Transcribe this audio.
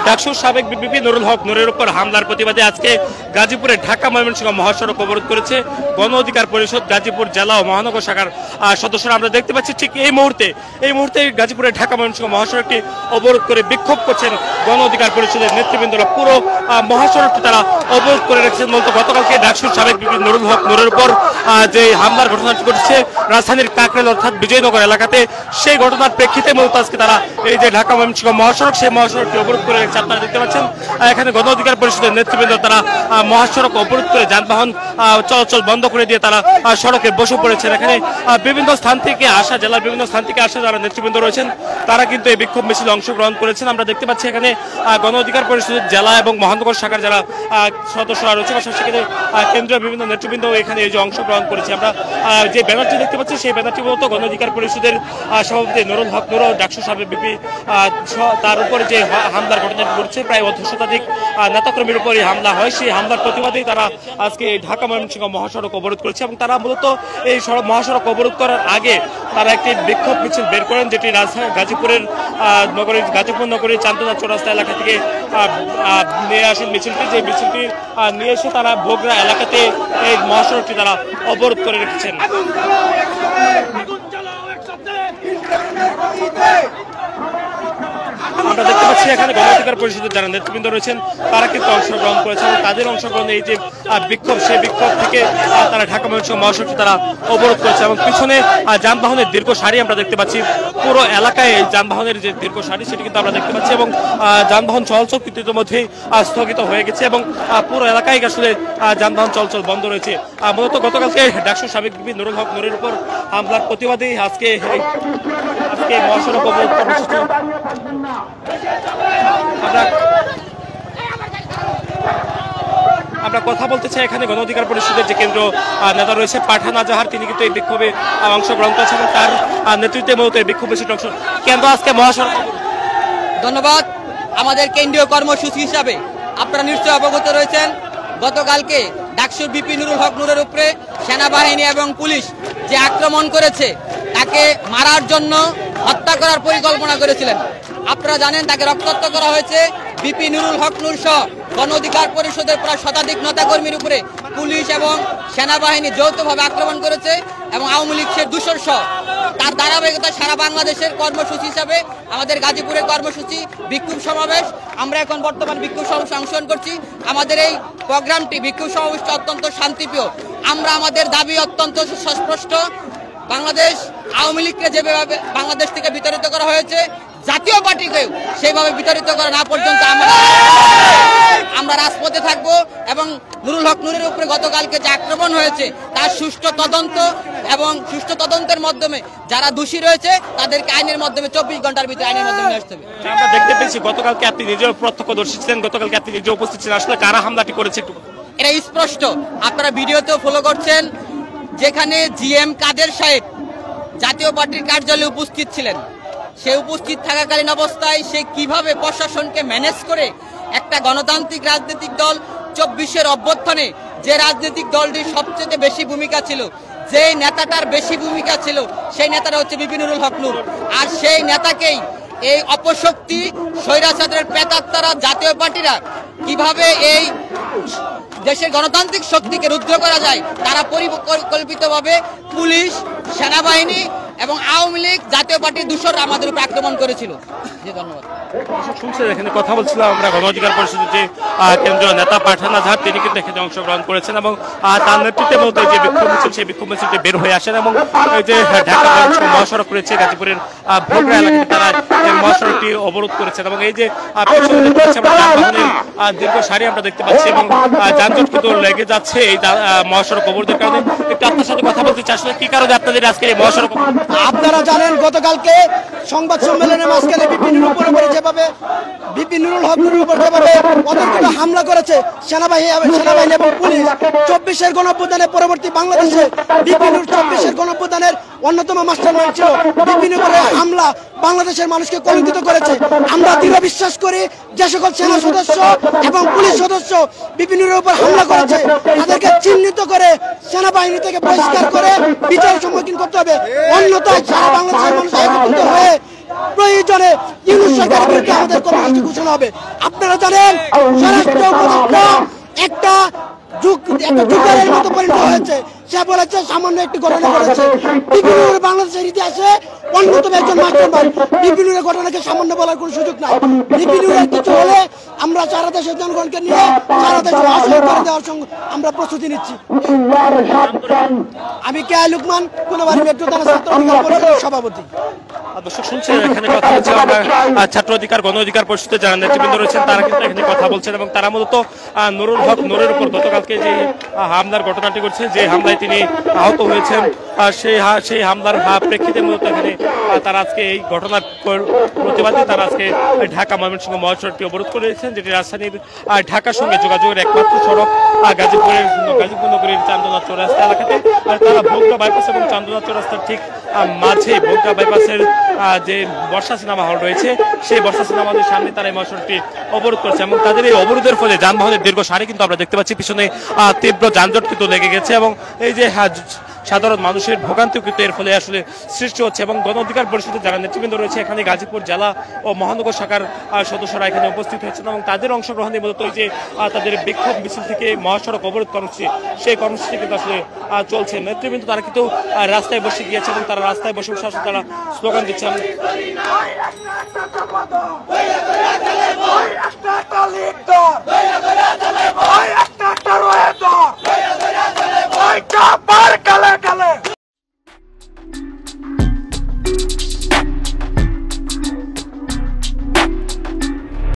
ডাকসুর সাবেক বিপি নুরুল হক নুরের উপর হামলার প্রতিবাদে আজকে গাজীপুরে ঢাকা ময়মনসিংহ মহাসড়ক অবরোধ করেছে গণ অধিকার পরিষদ গাজীপুর জেলা ও মহানগর শাখার সদস্যরা। আমরা দেখতে পাচ্ছি ঠিক এই মুহূর্তে গাজীপুরে ঢাকা ময়মনসিংহ মহাসড়কটি অবরোধ করে বিক্ষোভ করছেন গণ অধিকার পরিষদের নেতৃবৃন্দরা। পুরো মহাসড়কটি তারা অবরোধ করে রেখেছেন। মূলত গতকালকে ডাকসুর সাবেক বিপি নুরুল হক নুরের উপর যে হামলার ঘটনাটি ঘটেছে রাজধানীর কাকরাইল অর্থাৎ বিজয়নগর এলাকাতে, সেই ঘটনার প্রেক্ষিতে মূলত আজকে তারা এই যে ঢাকা ময়মনসিংহ মহাসড়ক সেই মহাসড়কটি অবরোধ করে রেখেছে। আপনারা দেখতে পাচ্ছেন এখানে গণ অধিকার পরিষদের নেতৃবৃন্দ তারা মহাসড়ক অবরোধ করে যানবাহন চলাচল বন্ধ করে দিয়ে তারা সড়কে বসে পড়েছেন। এখানে বিভিন্ন স্থান থেকে আসা, জেলার বিভিন্ন স্থান থেকে আসা যারা নেতৃবৃন্দ রয়েছেন তারা কিন্তু এই বিক্ষোভ মিছিলে অংশগ্রহণ করেছেন। আমরা দেখতে পাচ্ছি এখানে গণ অধিকার পরিষদের জেলা এবং মহানগর শাখার যারা সদস্যরা রয়েছে, সেখানে কেন্দ্রীয় বিভিন্ন নেতৃবৃন্দ এখানে এই যে অংশগ্রহণ করেছে। আমরা যে ব্যানারটি দেখতে পাচ্ছি সেই ব্যানারটি মূলত গণ অধিকার পরিষদের সভাপতি নুরুল হক নুর, ডাকসু সাবেক বিপি, তার উপরে যে হামলার ঘটনা ঘটছে প্রায় ১০ শতাধিক নেতাকর্মীর উপর এই হামলা হয়, সেই হামলার প্রতিবাদেই তারা আজকে ঢাকা ময়মনসিংহ মহাসড়ক অবরোধ করেছে। এবং তারা মূলত এই মহাসড়ক অবরোধ করার আগে তারা একটি বিক্ষোভ মিছিল বের করেন, যেটি গাজীপুরের গাজীপুর নগরীর চান্দনা চৌরাস্তা এলাকা থেকে নিয়ে আসেন মিছিলটি। যে মিছিলটি নিয়ে এসে তারা ভোগড়া এলাকাতে এই মহাসড়কটি তারা অবরোধ করে রেখেছেন। আমরা দেখতে পাচ্ছি এখানে গণ অধিকার পরিষদের যারা নেতৃবৃন্দ রয়েছেন তারা কিন্তু অংশগ্রহণ করেছেন এবং তাদের অংশগ্রহণে এই যে বিক্ষোভ, সেই বিক্ষোভ থেকে তারা ঢাকা ময়মনসিংহ মহাসড়কটি তারা অবরোধ করেছে। এবং পিছনে যানবাহনের দীর্ঘ সারি আমরা দেখতে পাচ্ছি, পুরো এলাকায় যানবাহনের যে দীর্ঘ সারি সেটি কিন্তু আমরা দেখতে পাচ্ছি এবং যানবাহন চলাচল কিন্তু ইতিমধ্যেই স্থগিত হয়ে গেছে এবং পুরো এলাকায় আসলে যানবাহন চলাচল বন্ধ রয়েছে। মূলত গতকালকে ডাকসুর সাবেক বিপি নুরুল হক নুরের উপর হামলার প্রতিবাদেই আজকে মহাসড়ক অবরোধ কর্মসূচি আমরা কথা বলতে চাই। এখানে গণ অধিকার পরিষদের যে কেন্দ্র নেতা রয়েছে পাঠান আজাহার, তিনি কিন্তু এই বিক্ষোভে অংশগ্রহণ করেছেন এবং তার নেতৃত্বে মূলত এই বিক্ষোভ মিছিলটি অংশ কেন্দ্র আজকে মহাসড়ক। ধন্যবাদ। আমাদের কেন্দ্রীয় কর্মসূচি হিসাবে আপনারা নিশ্চয়ই অবগত রয়েছেন, গতকালকে ডাকসুর বিপি নুরুল হক নুরের উপরে সেনাবাহিনী এবং পুলিশ যে আক্রমণ করেছে, তাকে মারার জন্য হত্যা করার পরিকল্পনা করেছিলেন। আপনারা জানেন তাকে রক্তাক্ত করা হয়েছে। বিপি নুরুল হক নুর সহ গণ অধিকার পরিষদের প্রায় শতাধিক নেতাকর্মীর উপরে পুলিশ এবং সেনাবাহিনী যৌথভাবে আক্রমণ করেছে এবং আওয়ামী লীগের দূষর সহ তার ধারাবাহিকতা সারা বাংলাদেশের কর্মসূচি হিসাবে আমাদের গাজীপুরের কর্মসূচি বিক্ষোভ সমাবেশ। আমরা এখন বর্তমান বিক্ষোভ সমাবেশে অংশগ্রহণ করছি। আমাদের এই প্রোগ্রামটি বিক্ষোভ সমাবেশটি অত্যন্ত শান্তিপ্রিয়। আমরা আমাদের দাবি অত্যন্ত সুস্পষ্ট। বাংলাদেশ আওয়ামী লীগকে যেভাবে বাংলাদেশ থেকে বিতাড়িত করা হয়েছে, জাতীয় পার্টিকেও সেইভাবে বিতাড়িত করা না পর্যন্ত আমরা রাজপথে থাকব এবং নুরুল হক নুরের উপরে গতকালকে যে আক্রমণ হয়েছে তার সুষ্ঠু তদন্ত এবং সুষ্ঠু তদন্তের মাধ্যমে যারা দোষী রয়েছে তাদেরকে আইনের মাধ্যমে 24 ঘন্টার ভিতরে আইনের মাধ্যমে নিয়ে আসতে হবে। আমরা দেখতে পেয়েছি গতকালকে আপনি নিজেও প্রত্যক্ষদর্শী ছিলেন, গতকালকে আপনি নিজে উপস্থিত ছিলেন, আসলে কারা হামলাটি করেছে একটু এটা স্পষ্ট, আপনারা ভিডিওতেও ফলো করছেন। যেখানে জিএম কাদের সাহেব জাতীয় পার্টির কার্যালয়ে উপস্থিত ছিলেন, সে উপস্থিত থাকাকালীন অবস্থায় সে কিভাবে প্রশাসনকে ম্যানেজ করে একটা গণতান্ত্রিক রাজনৈতিক দল 24-এর অভ্যুত্থানে যে রাজনৈতিক দলটির সবচেয়ে বেশি ভূমিকা ছিল, যে নেতাটার বেশি ভূমিকা ছিল, সেই নেতাটা হচ্ছে বিপি নুরুল হক নুর। আর সেই নেতাকেই এই অপশক্তি স্বৈরাচারের প্রেতাত্মারা জাতীয় পার্টিরা কিভাবে এই দেশের গণতান্ত্রিক শক্তিকে রুদ্ধ করা যায়, তারা পরিকল্পিতভাবে পুলিশ, সেনাবাহিনী এবং আওয়ামী লীগ জাতীয় পার্টির দূষর আমাদের উপর আক্রমণ করেছিল। ধন্যবাদ। শুনছেন এখানে কথা বলছিলাম আমরা গণ অধিকার পরিষদের যে কেন্দ্রীয় নেতা পাঠান আজহার, তিনি কিন্তু এখানে অংশগ্রহণ করেছেন এবং তার নেতৃত্বে মূলত যে বিক্ষোভ মিছিল, সেই বিক্ষোভ মিছিলটি বের হয়ে আসেন এবং এই যে ঢাকা মহাসড়ক রয়েছে গাজীপুরের ভোগড়া এলাকায় তারা এই মহাসড়কটি অবরোধ করেছেন এবং এই যে যানবাহনের দীর্ঘ সারি আমরা দেখতে পাচ্ছি এবং যানজট কিন্তু লেগে যাচ্ছে এই মহাসড়ক অবরোধের কারণে। একটু আপনার সাথে কথা বলতে চাই, আসলে কি কারণে আপনাদের আজকে এই মহাসড়ক? আপনারা জানেন গতকালকে সংবাদ সম্মেলনের মাঝখানে বিপি নুরুল হক নুরের উপর যেভাবে অতর্কিত হামলা করেছে সেনাবাহিনী এবং পুলিশ, 24-এর গণঅভ্যুত্থানের পরবর্তী বাংলাদেশে বিপি নুর 24-এর গণঅভ্যুত্থানের অন্যতম মাস্টারমাইন্ড ছিল। বিপি নুরের হামলা বাংলাদেশের মানুষকে মানুষকে কলঙ্কিত করেছে। আমরা দৃঢ় বিশ্বাস করি যে সকল সেনা সদস্য এবং পুলিশ সদস্য বিপিনুরের উপর হামলা করেছে তাদেরকে চিহ্নিত করে সেনাবাহিনী থেকে বহিষ্কার করে বিচারের সম্মুখীন করতে হবে। অন্যথায় সারা বাংলাদেশের মানুষ একত্রিত হয়ে প্রয়োজনে ইউনূস সরকারের বিরুদ্ধে আমাদের কর্মসূচি ঘোষণা হবে। আপনারা জানেন স্বরাষ্ট্র উপদেষ্টা একটা যুগের মতো পরিণত হয়েছে। সে বলেছে সামান্য একটি ঘটনা করেছে। বিপিনুর বাংলাদেশের ইতিহাসে অন্যতম একজন মাস্টারমাইন্ড। বিপিনুরের ঘটনাকে সামান্য বলার কোনো সুযোগ নাই। বিপিনুরের কিছু হলে আমরা সারা দেশের জনগণকে নিয়ে সারা দেশে অসহায় করে দেওয়ার সঙ্গে আমরা প্রস্তুতি নিচ্ছি। আমি কে লুকমান, কোনোবাড়ি মেট্রো থানা ছাত্র অধিকার পরিষদের সভাপতি। দর্শক শুনছেন এখানে কথা বলছে আমরা ছাত্র অধিকার গণ অধিকার পরিষদের যারা নেতৃবৃন্দ রয়েছেন তারা কিন্তু এখানে কথা বলছেন এবং তারা মূলত নুরুল হক নূরের উপর গতকালকে যে হামলার ঘটনাটি ঘটছে, যে হামলায় তিনি আহত হয়েছেন, সেই হামলার প্রেক্ষিতে মূলত এখানে তারা আজকে এই ঘটনার প্রতিবাদে তারা আজকে ঢাকা ময়মনসিংহ মহাসড়কটি অবরোধ করেছেন, যেটি রাজধানীর ঢাকার সঙ্গে যোগাযোগের একমাত্র সড়ক গাজীপুর নগরীর চান্দনা চৌরাস্তা এলাকাতে। আর তারা ভোগড়া বাইপাস এবং চান্দনা চৌরাস্তার ঠিক মাঝে ভোগড়া বাইপাসের যে বর্ষা সিনেমা হল রয়েছে সেই বর্ষা সিনেমা হলের সামনে তারা এই মহাসড়কটি অবরোধ করছে এবং তাদের এই অবরোধের ফলে যানবাহনের দীর্ঘ সারি কিন্তু আমরা দেখতে পাচ্ছি পিছনে তীব্র যানজট কিন্তু লেগে গেছে এবং এই যে সাধারণ মানুষের ভোগান্তিও কিন্তু এর ফলে আসলে সৃষ্টি হচ্ছে। এবং গণ অধিকার পরিষদের যারা নেতৃবৃন্দ রয়েছে এখানে গাজীপুর জেলা ও মহানগর শাখার সদস্যরা এখানে উপস্থিত হয়েছেন এবং তাদের অংশগ্রহণে মূলত এই যে তাদের বিক্ষোভ মিছিল থেকে মহাসড়ক অবরোধ কর্মসূচি সেই কর্মসূচি কিন্তু আসলে চলছে। নেতৃবৃন্দ তারা কিন্তু রাস্তায় বসে গিয়েছে এবং তারা রাস্তায় বসে বসে আসলে তারা স্লোগান দিচ্ছেন।